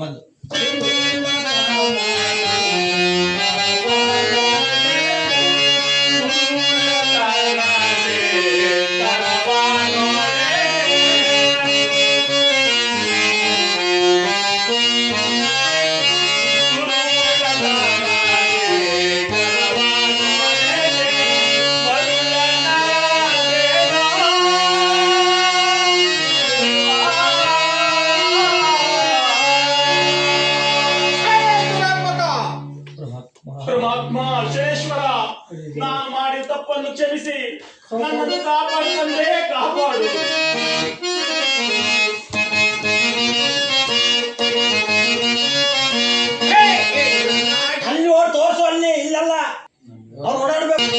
ಬಂದು ಪರಮಾತ್ಮ ಶನೇಶ್ವರ, ನಾನು ಮಾಡಿದ ತಪ್ಪನ್ನು ಕ್ಷಮಿಸಿ ನನ್ನನ್ನು ಕಾಪಾಡಿದಂತೆ ಕಾಪಾಡು. ಅಲ್ಲಿ ಓಡ್ ತೋರ್ಸು, ಅಲ್ಲಿ ಇಲ್ಲಲ್ಲ ಅವ್ರು ಓಡಾಡ್ಬೇಕು.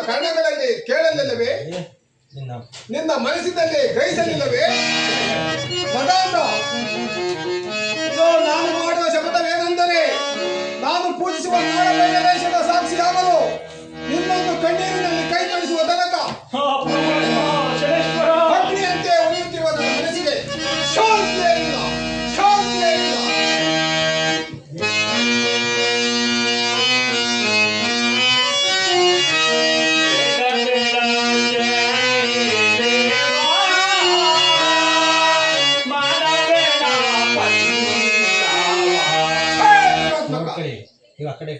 ಕರ್ಣಗಳಲ್ಲಿ ಕೇಳಲಿಲ್ಲವೇ? ನಿನ್ನ ಮನಸ್ಸಿನಲ್ಲಿ ಗ್ರಹಿಸಲಿಲ್ಲವೇ? ಮದಾಂಧ, ನಾನು ಮಾಡುವ ಶಪಥವೇನೆಂದರೆ, ನಾನು ಪೂಜಿಸುವ ನಾಡದೇಶದ ಸಾಕ್ಷಿಯಾಗಲು ನಿನ್ನೊಂದು ಕಣ್ಣೀರಿನಲ್ಲಿ ಕೈ ತೊಡಿಸುವ ತನಕ ಅಗ್ನಿಯಂತೆ ಉಳಿಯುತ್ತಿರುವ ನನ್ನ ಮನಸ್ಸಿಗೆ ಶಾಂತಿಯೇ ಇಲ್ಲ, ಶಾಂತಿಯೇ ಇಲ್ಲ. ಆ ಕಡೆ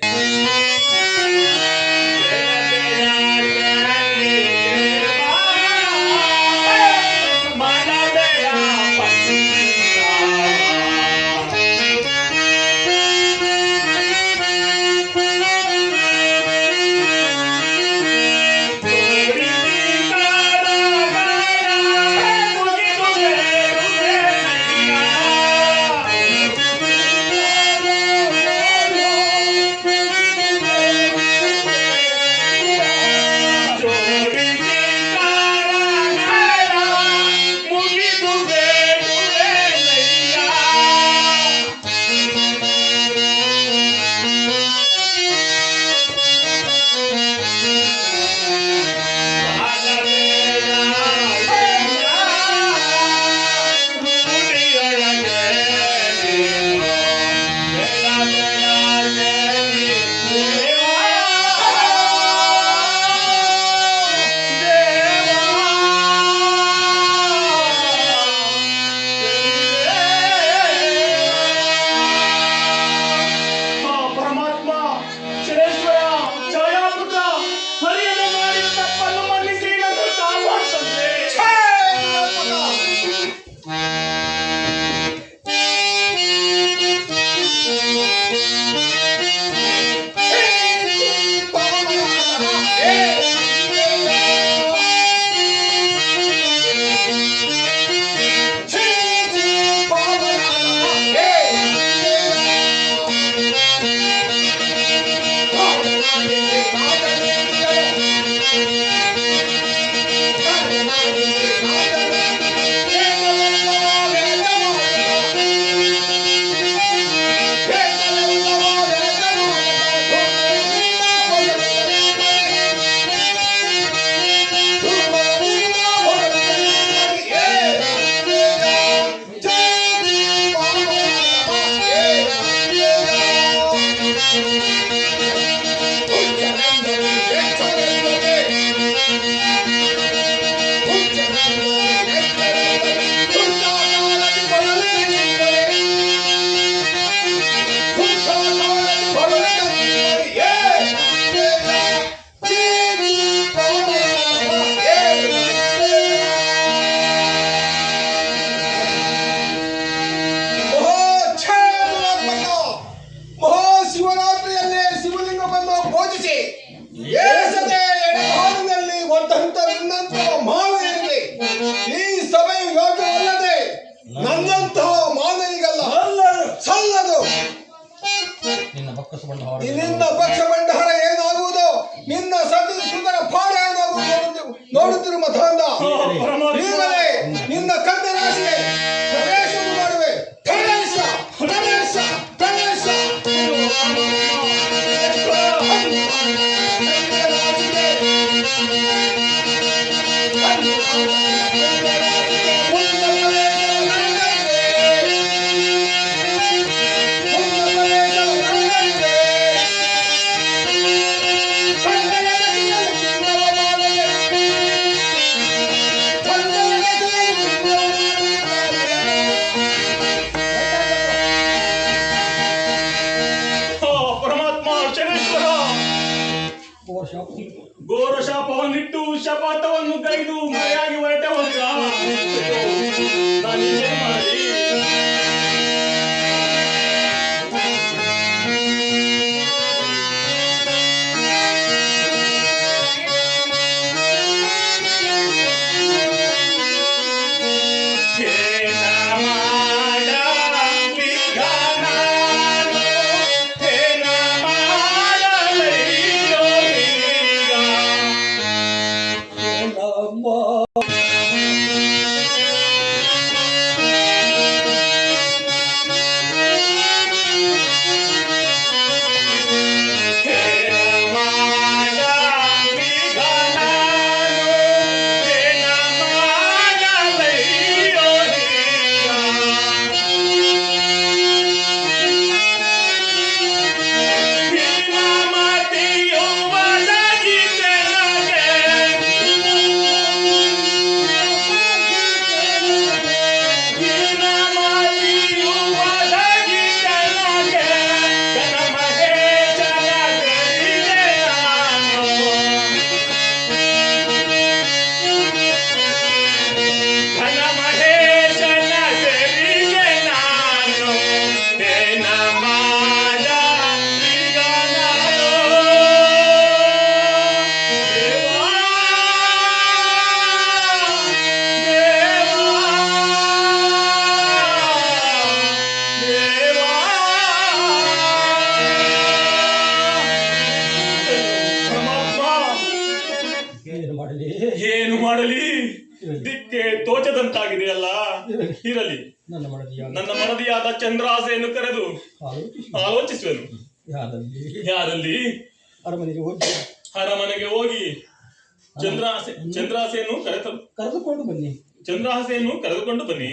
ನಿನ್ನಿಂದ ಪಕ್ಷ ಬಂಡಾರ ಏನಾಗುವುದು, ನಿನ್ನ ಸುತರ ಪಾಡ ಏನಾಗುವುದು ನೋಡುತ್ತಿರುವ ಮತಾಂಧ. ಈಗಲೇ ನಿನ್ನ ಕತ್ತರಾಶಿಗೆ ಪ್ರವೇಶ ಮಾಡುವೆ. ಪ್ರವೇಶ ಪ್ರವೇಶ ಪ್ರವೇಶ ಘೋರ ಶಾಪವನ್ನಿಟ್ಟು ಶಪಥವನ್ನು ಕೈದು ಮರೆಯಾಗಿ ಹೊರಟವಂತ ನಾನೇನು ಮಾಡಲಿ? ಏನು ಮಾಡಲಿ? ದಿಕ್ಕೆ ತೋಚದಂತಾಗಿದೆಯಲ್ಲ. ಇರಲಿ, ನನ್ನ ಮನದಿಯಾದ ಚಂದ್ರಾಸೆಯನ್ನು ಕರೆದು ಆಲೋಚಿಸುವೆನು. ಯಾರಲ್ಲಿ? ಅರಮನೆಗೆ ಹೋಗಿ ಚಂದ್ರಾಸೆಯನ್ನು ಕರೆದುಕೊಂಡು ಬನ್ನಿ. ಚಂದ್ರಾಸೆಯನ್ನು ಕರೆದುಕೊಂಡು ಬನ್ನಿ.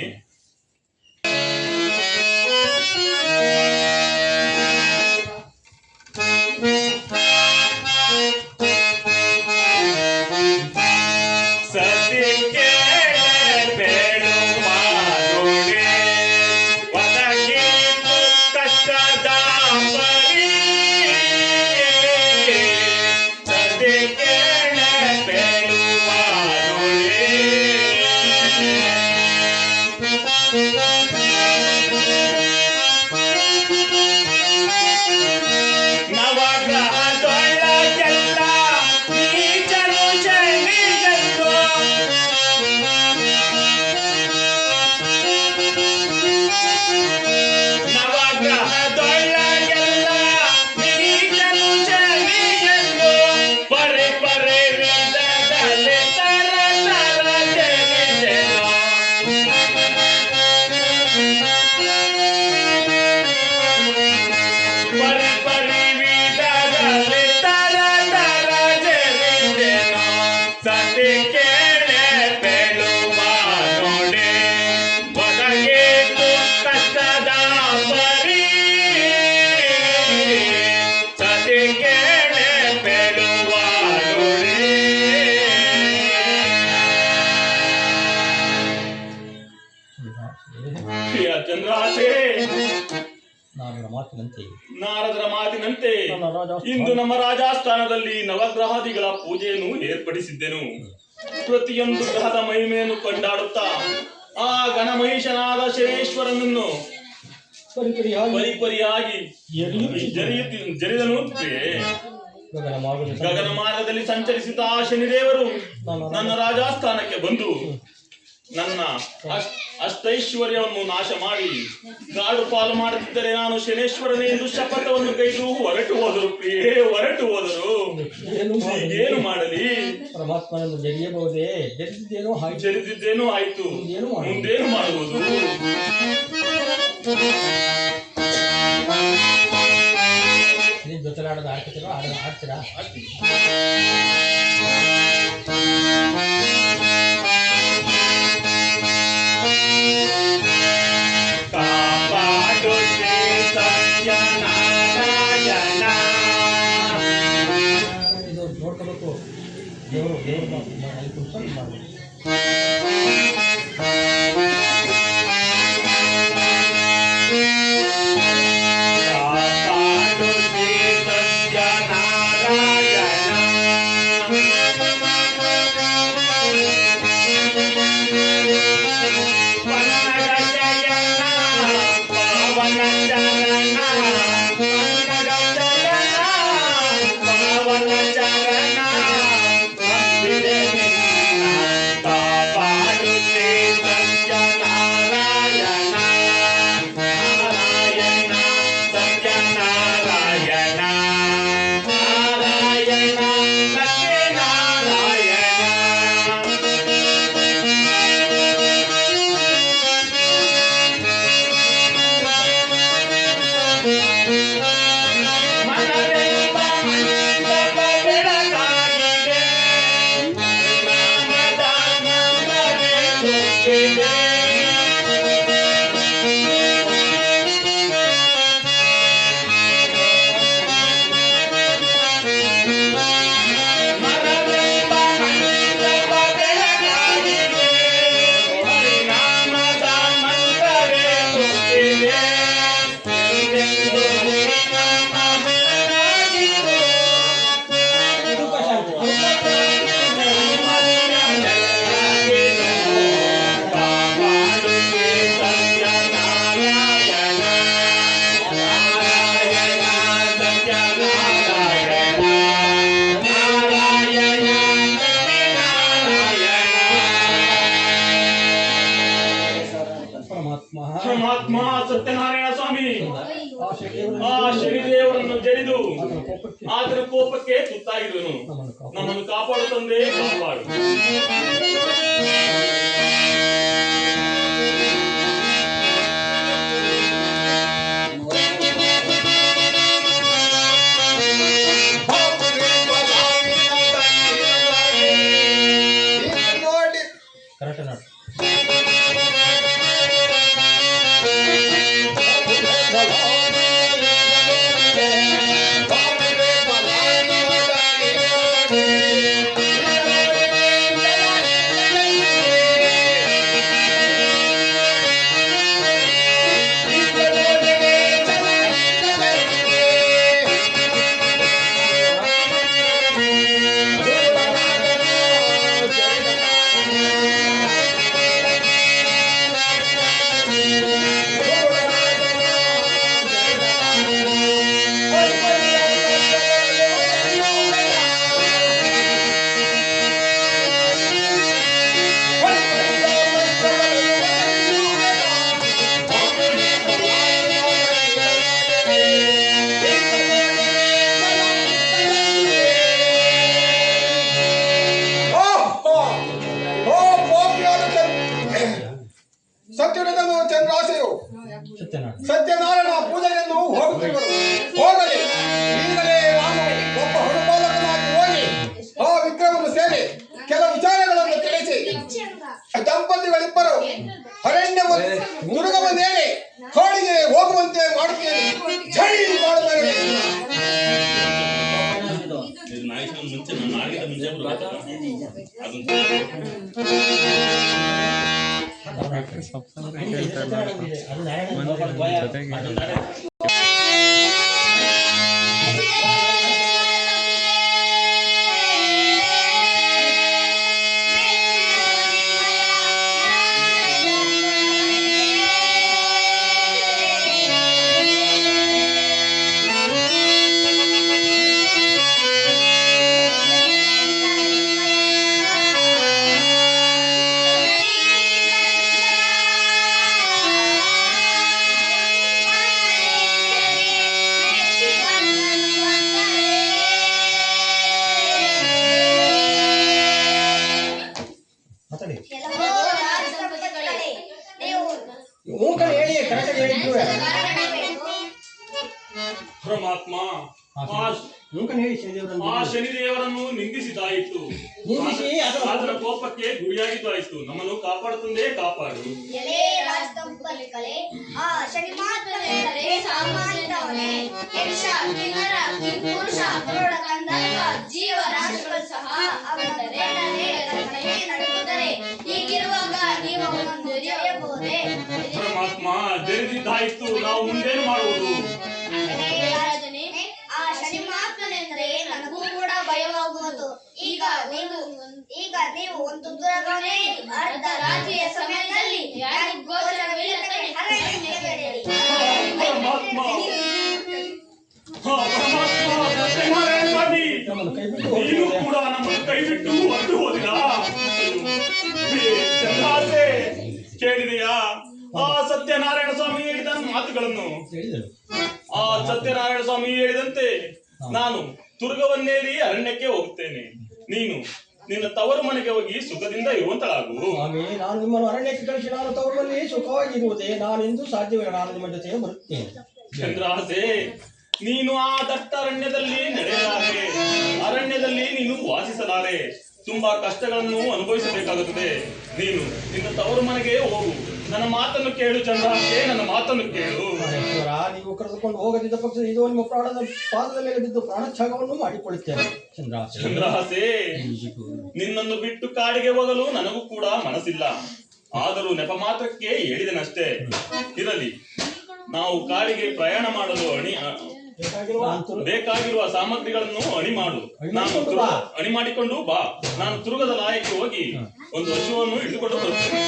ನಾರದರ ಮಾತಿನಂತೆ ಇಂದು ನಮ್ಮ ರಾಜಸ್ಥಾನದಲ್ಲಿ ನವಗ್ರಹಾದಿಗಳ ಪೂಜೆಯನ್ನು ಏರ್ಪಡಿಸಿದ್ದೆನು. ಪ್ರತಿಯೊಂದು ಗ್ರಹದ ಮಹಿಮೆಯನ್ನು ಕೊಂಡಾಡುತ್ತಾ ಆ ಗಣಮಹಿಷನಾದ ಶನೇಶ್ವರನನ್ನು ಪರಿಪರಿಯಾಗಿ ಜರಿದನಂತೆ ಗಗನ ಮಾರ್ಗದಲ್ಲಿ ಸಂಚರಿಸಿದ ಆ ಶನಿದೇವರು ನನ್ನ ರಾಜಸ್ಥಾನಕ್ಕೆ ಬಂದು ನನ್ನ ಅಷ್ಟೈಶ್ವರ್ಯವನ್ನು ನಾಶ ಮಾಡಿ ಕಾಡು ಪಾಲು ಮಾಡುತ್ತಿದ್ದರೆ ನಾನು ಶನೇಶ್ವರನೇ ಎಂದು ಶಪಥವನ್ನು ಕೈದು ಹೊರಟು ಹೋದರು ಪ್ರಿಯೇ, ಹೊರಟು ಹೋದರು. ಏನು ಮಾಡಲಿ? ಪರಮಾತ್ಮನನ್ನು ಜರಿಯಬಹುದೇ? ಜರಿದಿದ್ದೇನೋ ಆಯ್ತು, ಮುಂದೇನು ಮಾಡುವುದು? ಜೊತೆಲಾಡೋದು ಆಡ್ತೀರೋ ಆಡ್ತೀರಾ? ಇದು ನೋಡ್ಕೋಬೇಕು. ದೇವರು ಮಾಡಬೇಕು. ಪರಮಾತ್ಮ ಸತ್ಯನಾರಾಯಣ ಸ್ವಾಮಿ ಆ ಶನಿದೇವರನ್ನು ಜರಿದು ಆತನ ಕೋಪಕ್ಕೆ ತುತ್ತಾಗಿರುವನು. ನಮ್ಮನ್ನು ಕಾಪಾಡು ತಂದೆ, ಕಾಪಾಡು. ಕರೆಕ್ಟ್ ನೋಡಿ. ಸತ್ಯನಾರಾಯಣ ಪೂಜೆಯನ್ನು ಹೋಗುತ್ತಿರುವರು. ಹೋಗಲಿ, ಈಗಲೇ ನಾನು ಒಬ್ಬ ಹುಡುಪಾಲಕನಾಗಿ ಹೋಗಿ ಆ ವಿಕ್ರಮನು ಸೇರಿ ಕೆಲವು ವಿಚಾರಗಳನ್ನು ತಿಳಿಸಿ ದಂಪತಿಗಳಿಬ್ಬರು ಅರಣ್ಯ ದುರ್ಗವನ್ನೇರಿ ಕಾಡಿಗೆ ಹೋಗುವಂತೆ ಮಾಡುತ್ತೇನೆ. ಜೈ ಮಾಡುತ್ತೇನೆ. ಪರಮಾತ್ಮ ಆ ಶನಿದೇವರನ್ನು ನಿಂದಿಸಿದಾಯಿತು. ನಿಂದಿಸಿ ಅದರ ಕೋಪಕ್ಕೆ ಗುರಿಯಾಗಿದ್ದಾಯಿತು. ನಮ್ಮನ್ನು ಕಾಪಾಡುತ್ತಂದೇ ಕಾಪಾಡು. ಎಲೆ ರಾಜದಂಪಲಿಕಲೆ ಆ ಶನಿ ಮಾತ್ರವೆಂದರೆ ಸಾಮಾನ್ಯದವನೇ. ಯಕ್ಷ ಕಿನ್ನರ ಕಿಂಪುರುಷ ಗರುಡ ಗಂಧರ್ವ ಜೀವರಾಶಿಗಳು ಸಹ ಅವನದೇ ನಡೆಯುತ್ತದೆ. ಹೀಗಿರುವಾಗ ನೀವು ಅವನನ್ನು ಜಯಿಸಬಹುದೇ? ಪರಮಾತ್ಮ ಜರಿದಿದ್ದಾಯಿತು, ನಾವು ಮುಂದೇನು ಮಾಡುವುದು? ರಾಜನೇ, ಆ ಶನಿ ಮಾತ್ರನೆಂದರೆ ನನಗೂ ಕೂಡ ಭಯವಾಗುವುದು. ಈಗ ನೀವು ಒಂದು ದುರ್ಗವನೇ ಅರ್ಧ ರಾತ್ರಿಯ ಸಮಯದಲ್ಲಿ ಯಾರಿಗೂ ಗೋಚರವಿಲ್ಲದೆ ಅರಣ್ಯಕ್ಕೆ ನಡೆಯಿರಿ. ಪರಮಾತ್ಮ ಸತ್ಯನಾರಾಯಣ ಸ್ವಾಮಿ, ನೀನು ಕೂಡ ನಮ್ಮನ್ನು ಕೈ ಬಿಟ್ಟು ಹೊರಟು ಹೋದಿರಾ? ಚಂದ್ರಾಸೆ ಕೇಳಿದೆಯಾ ಆ ಸತ್ಯನಾರಾಯಣ ಸ್ವಾಮಿ ಹೇಳಿದ ಮಾತುಗಳನ್ನು? ಹೇಳಿದರು. ಆ ಸತ್ಯನಾರಾಯಣ ಸ್ವಾಮಿ ಹೇಳಿದಂತೆ ನಾನು ತುರ್ಗವನ್ನೇರಿ ಅರಣ್ಯಕ್ಕೆ ಹೋಗುತ್ತೇನೆ. ನೀನು ನಿನ್ನ ತವರು ಮನೆಗೆ ಹೋಗಿ ಸುಖದಿಂದ ಇರುವಂತಳಾಗು. ಸ್ವಾಮಿ, ನಾನು ನಿಮ್ಮನ್ನು ಅರಣ್ಯಕ್ಕೆ ಕಳಿಸಿ ನಾನು ತವರಲ್ಲಿ ಸುಖವಾಗಿರುವುದೇ? ನಾನು ಎಂದು ಸಾಧ್ಯವಿಲ್ಲ. ನಾನು ನಿಮ್ಮ ಜೊತೆಗೆ ಬರುತ್ತೇನೆ. ಚಂದ್ರಾಸೆ, ನೀನು ಆ ದಟ್ಟ ಅರಣ್ಯದಲ್ಲಿ ನಡೆಯಲಾರೆ, ಅರಣ್ಯದಲ್ಲಿ ನೀನು ವಾಸಿಸಲಾರೆ, ತುಂಬಾ ಕಷ್ಟಗಳನ್ನು ಅನುಭವಿಸಬೇಕಾಗುತ್ತದೆ. ನೀನು ನಿನ್ನ ತವರು ಮನೆಗೆ ಹೋಗು. ನನ್ನ ಮಾತನ್ನು ಕೇಳು ಚಂದ್ರಾಸೆ, ನನ್ನ ಮಾತನ್ನು ಕೇಳು. ಮಹೇಶ್ವರ, ನೀವು ಕರೆದುಕೊಂಡು ಹೋಗದಿದ್ದ ಪಕ್ಷ ಇದು ನಿಮ್ಮ ಪ್ರಾಣದ ಪಾದದ ಮೇಲೆ ಬಿದ್ದು ಪ್ರಾಣತ್ಯಾಗವನ್ನು ಮಾಡಿಕೊಳ್ಳುತ್ತೇನೆ. ಚಂದ್ರಾಸೆ, ನಿನ್ನನ್ನು ಬಿಟ್ಟು ಕಾಡಿಗೆ ಹೋಗಲು ನನಗೂ ಕೂಡ ಮನಸ್ಸಿಲ್ಲ. ಆದರೂ ನೆಪ ಮಾತ್ರಕ್ಕೆ ಹೇಳಿದನಷ್ಟೇ. ಇರಲಿ, ನಾವು ಕಾಡಿಗೆ ಪ್ರಯಾಣ ಮಾಡಲು ಬೇಕಾಗಿರುವ ಸಾಮಗ್ರಿಗಳನ್ನು ಅಣಿ ಮಾಡು. ಅಣಿ ಮಾಡಿಕೊಂಡು ಬಾ. ನಾನು ತುರುಗದ ಲಾಯಕ್ಕೆ ಹೋಗಿ ಒಂದು ಹಸುವನ್ನು ಹಿಡಿದುಕೊಂಡು ಬರುತ್ತೇನೆ.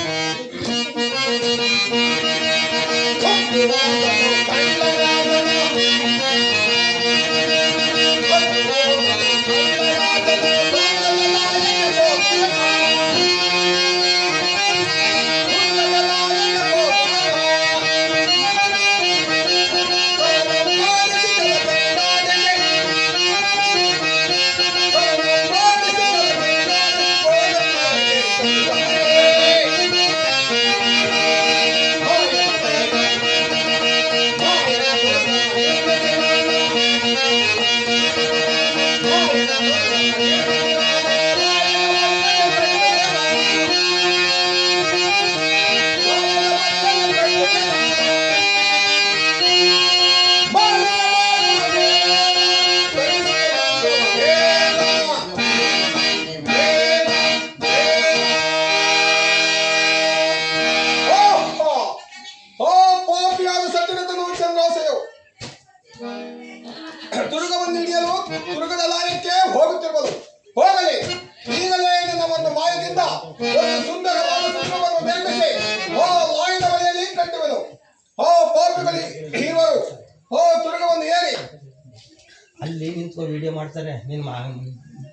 ತುರುಗವನ್ನು ಹಿಡಿಯಲು ತುರುಗದ ಲಾಯಕ್ಕೆ ಹೋಗುತ್ತಿರುವುದು. ಹೋಗಲಿ, ಈಗಲೇ ನನ್ನ ಒಂದು ಮಾಯದಿಂದ ಒಂದು ಸುಂದರವಾದ ತುರುಗವನ್ನು ನಿರ್ಮಿಸಿ ಲಾಯದ ಬಳಿಯಲ್ಲಿ ಕಟ್ಟುವೆನು. ಪಾಪಿಗಳು ಇರುವರು. ತುರುಗವನ್ನು ಏರಿ ಅಲ್ಲಿ ನಿಂತ್ಕೊ, ವಿಡಿಯೋ ಮಾಡ್ತಾರೆ. ನೀನು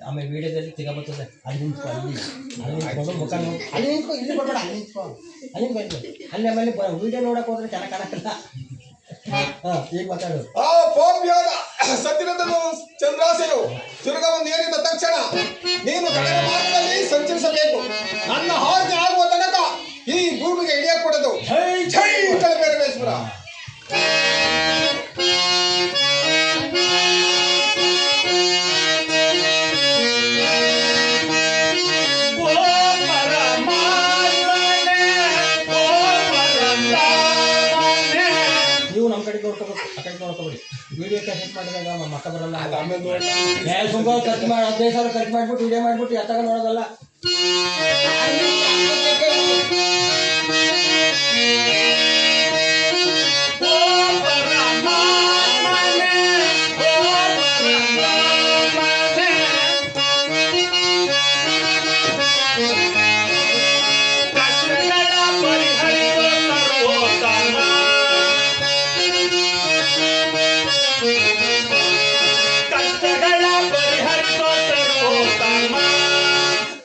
ಆಮೇಲೆ ವಿಡಿಯೋದಲ್ಲಿ ತೆಗಬರ್ತದೆ. ಅಲ್ಲಿ ನಿಂತ್ಕೊ, ಅಲ್ಲಿ ನಿಂತ್ಕೊಂಡು ಮುಖ ನೋಡಿ ಅಲ್ಲಿ ನಿಂತ್ಕೊ, ಇಲ್ಲಿ ಬರ್ಬೇಡ, ಅಲ್ಲಿ ನಿಂತ್ಕೊ, ಅಲ್ಲಿ ಬಂದು ಅಲ್ಲಿ ಆಮೇಲೆ ವಿಡಿಯೋ ನೋಡಕ್ ಹೋದ್ರೆ ಚೆನ್ನಾಗಿ ಕಾಣಕ್ಕಲ್ಲ. ಈಗ ಮಾತಾಡು. ಪಾಪಿಯಾದ ಸತ್ಯನಂದನು ಚಂದ್ರಾಸೆಯು ತುರುಗವನ್ನು ಏರಿದ ತಕ್ಷಣ ನೀನು ಕಡೆಯ ಮಾರ್ಗದಲ್ಲಿ ಸಂಚರಿಸಬೇಕು. ನನ್ನ ಹಾಗೆ ಆಗುವ ತನಕ ಈ ಭೂಮಿಗೆ ಹಿಡಿಯಕೂಡದು. ಜೈ ಕಳಬೇರವೇಶ್ವರ. ನೀವು ನಮ್ಮ ಕಡೆಗೆ ನೋಡ್ಕೋಬೇಕು, ಆ ಕಡೆ ನೋಡ್ಕೋಬೇಡಿ. ವಿಡಿಯೋ ಕ್ಯಾಸೆಟ್ ಮಾಡಿದಾಗ ಮಕ್ಕ ಬರಲ್ಲ. ಸುಂಬ ಖರ್ಚು ಮಾಡಿ 15,000 ಖರ್ಚು ಮಾಡಿಬಿಟ್ಟು ವಿಡಿಯೋ ಮಾಡಿಬಿಟ್ಟು ಎತ್ತಾಗ ನೋಡೋದಲ್ಲ.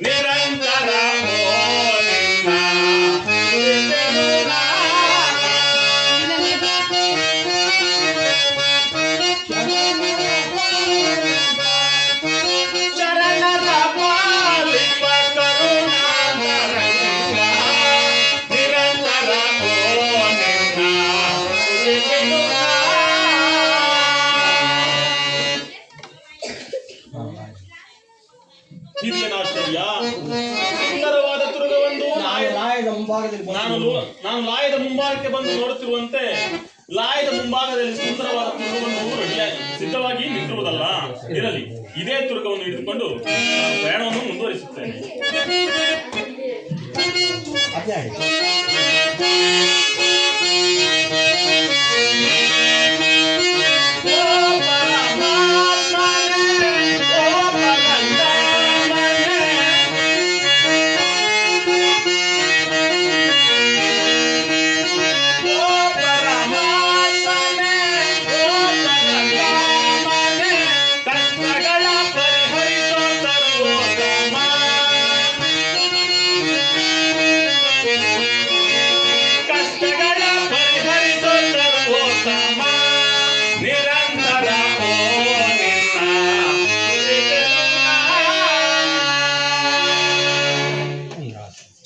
ನಿರಂತರ ಕಷ್ಟಕಾಲಕ್ಕೆ ಬಂದು ನೋಡುತ್ತಿರುವಂತೆ ಲಾಯದ ಮುಂಭಾಗದಲ್ಲಿ ಸುಂದರವಾದ ತುರುಗವನ್ನು ಸಿದ್ಧವಾಗಿ ನಿಂತಿರುವುದಲ್ಲ. ಇರಲಿ, ಇದೇ ತುರುಗವನ್ನು ಹಿಡಿದುಕೊಂಡು ನಾನು ಪ್ರಯಾಣವನ್ನು ಮುಂದುವರಿಸುತ್ತೇನೆ.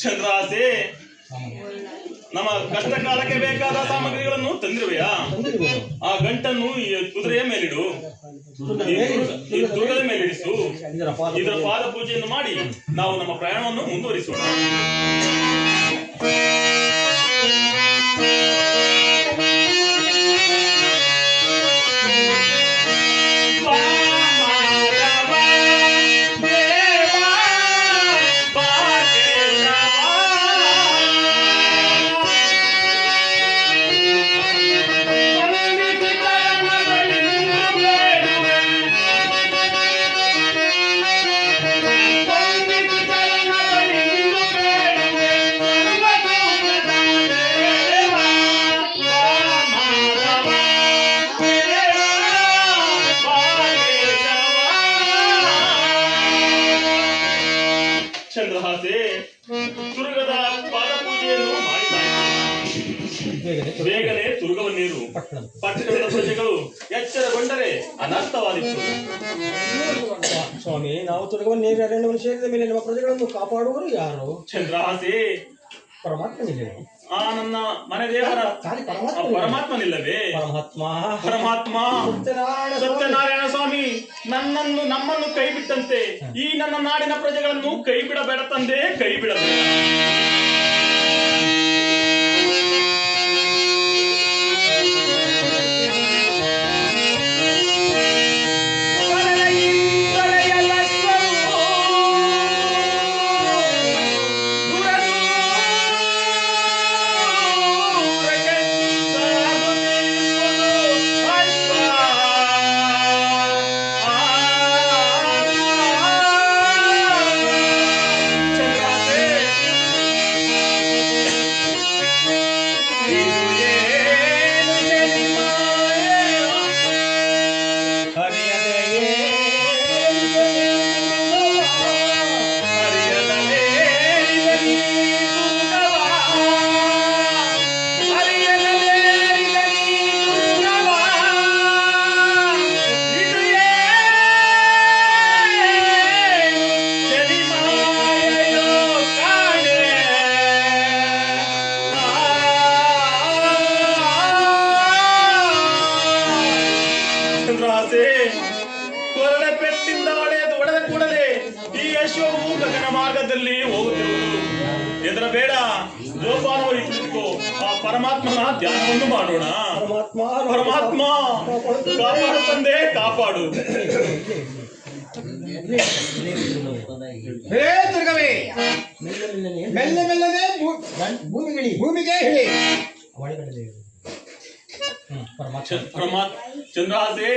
ಚಂದ್ರಾಸೆ, ನಮ್ಮ ಕಷ್ಟ ಕಾಲಕ್ಕೆ ಬೇಕಾದ ಸಾಮಗ್ರಿಗಳನ್ನು ತಂದಿರುವೆಯಾ? ಆ ಗಂಟನ್ನು ಈ ಕುದುರೆಯ ಮೇಲಿಡು, ಈ ತುರುಗದ ಮೇಲಿಡಿಸು. ಇದರ ಪಾದ ಪೂಜೆಯನ್ನು ಮಾಡಿ ನಾವು ನಮ್ಮ ಪ್ರಯಾಣವನ್ನು ಮುಂದುವರಿಸೋಣ. ಚಂದ್ರಹಾಸೆ, ತುರುಗದ ಪಾದ ಪೂಜೆಯನ್ನು ಮಾಡಿದ್ದಾಯಿತು. ಬೇಗನೆ ತುರುಗವನ್ನೇರು. ಪಟ್ಟಣದ ಪ್ರಜೆಗಳು ಎಚ್ಚರಗೊಂಡರೆ ಅನರ್ಥವಾದಿತ್ತು. ಸ್ವಾಮಿ, ನಾವು ತುರುಗವನ್ನೇರಿ ಅರಣ್ಯವನ್ನು ಸೇರಿದ ಮೇಲೆ ನಮ್ಮ ಪ್ರಜೆಗಳನ್ನು ಕಾಪಾಡುವರು ಯಾರು? ಚಂದ್ರಹಾಸೆ, ಪರಮಾತ್ಮನಿಲ್ಲವೇ? ಆ ನನ್ನ ಮನೆ ದೇವರ ಪರಮಾತ್ಮನಿಲ್ಲವೇ? ಪರಮಾತ್ಮ ಸತ್ಯನಾರಾಯಣ ಸ್ವಾಮಿ ನಮ್ಮನ್ನು ಕೈ ಬಿಟ್ಟಂತೆ ಈ ನನ್ನ ನಾಡಿನ ಪ್ರಜೆಗಳನ್ನು ಕೈ ಬಿಡಬೇಡ ತಂದೆ, ಕೈ ಬಿಡಬೇಡ. ಕೊರಡೆ ಪೆಟ್ಟಿಂದ ಒಡೆದ ಕೂಡಲೇ ಈ ಅಶ್ವವು ಗಗನ ಮಾರ್ಗದಲ್ಲಿ ಹೋಗುತ್ತಿರುವುದು. ಹೆದರಬೇಡ, ಜೋಪಾನವಾಗಿ ತಿಳಿದುಕೋ. ಆ ಪರಮಾತ್ಮನ ಧ್ಯಾನವನ್ನು ಮಾಡೋಣ. ಪರಮಾತ್ಮ ಕಾಪಾಡು ತಂದೆ, ಕಾಪಾಡು. ಹೇ ದುರ್ಗವೇ, ಮೆಲ್ಲ ಮೆಲ್ಲನೆ ಭೂಮಿಗೆ ಹೇಳಿ. ಚಂದ್ರಹಾಸೆ,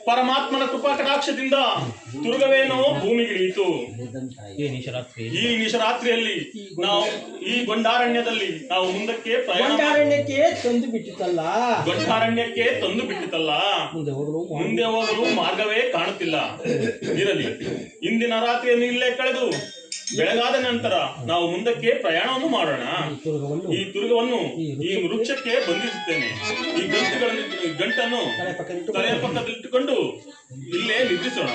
ಪರಮಾತ್ಮನ ಕೃಪಾ ಕಟಾಕ್ಷದಿಂದ ತುರುಗವೇನೋ ಭೂಮಿಗಿಳಿಯಿತು. ಈ ನಿಶರಾತ್ರಿಯಲ್ಲಿ ನಾವು ಈ ಗೊಂಡಾರಣ್ಯದಲ್ಲಿ ನಾವು ಮುಂದಕ್ಕೆ ಗೊಂಡಾರಣ್ಯಕ್ಕೆ ತಂದು ಬಿಟ್ಟಿತಲ್ಲ. ಮುಂದೆ ಹೋಗಲು ಮಾರ್ಗವೇ ಕಾಣುತ್ತಿಲ್ಲ. ಇರಲಿ, ಇಂದಿನ ರಾತ್ರಿಯನ್ನು ಇಲ್ಲೇ ಕಳೆದು ಬೆಳಗಾದ ನಂತರ ನಾವು ಮುಂದಕ್ಕೆ ಪ್ರಯಾಣವನ್ನು ಮಾಡೋಣ. ಈ ತುರುಗವನ್ನು ಈ ವೃಕ್ಷಕ್ಕೆ ಬಂಧಿಸುತ್ತೇನೆ. ಈ ಗಂಟನ್ನು ತಲೆಯ ಪಕ್ಕದಲ್ಲಿಟ್ಟುಕೊಂಡು ಇಲ್ಲೇ ನಿದ್ರಿಸೋಣ.